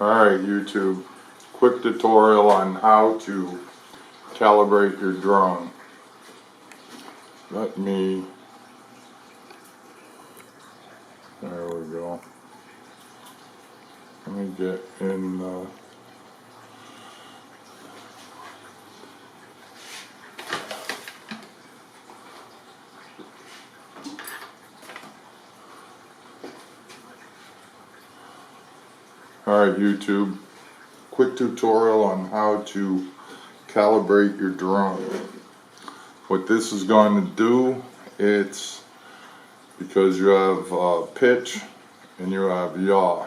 Alright YouTube, quick tutorial on how to calibrate your drone. There we go. Let me get in Alright YouTube, quick tutorial on how to calibrate your drone. What this is going to do, it's because you have pitch and you have yaw.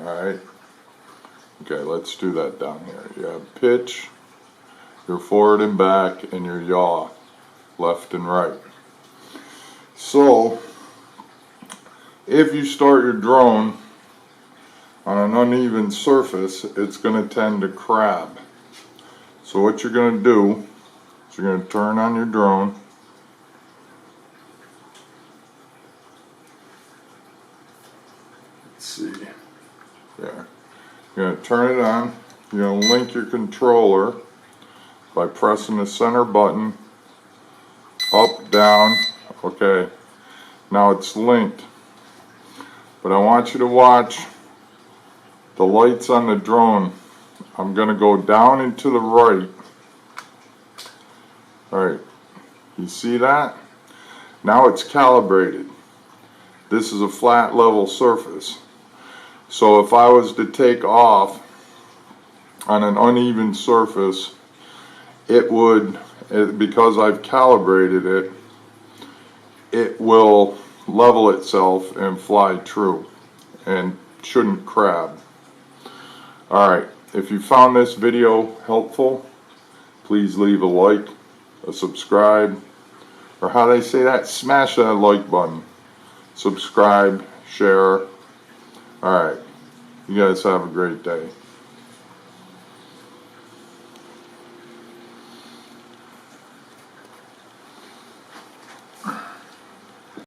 Alright, okay, let's do that down here. You have pitch, your forward and back, and your yaw, left and right. So if you start your drone on an uneven surface, it's going to tend to crab. So what you're going to do is you're going to turn on your drone. Let's see. There. You're going to turn it on. You're going to link your controller by pressing the center button, up, down. Okay. Now it's linked. But I want you to watch the lights on the drone. I'm going to go down and to the right. Alright, you see that? Now it's calibrated. This is a flat level surface. So if I was to take off on an uneven surface, it would, because I've calibrated it, it will level itself and fly true and shouldn't crab. Alright, if you found this video helpful, please leave a like, a subscribe, or how they say that, smash that like button. Subscribe, share. Alright, you guys have a great day.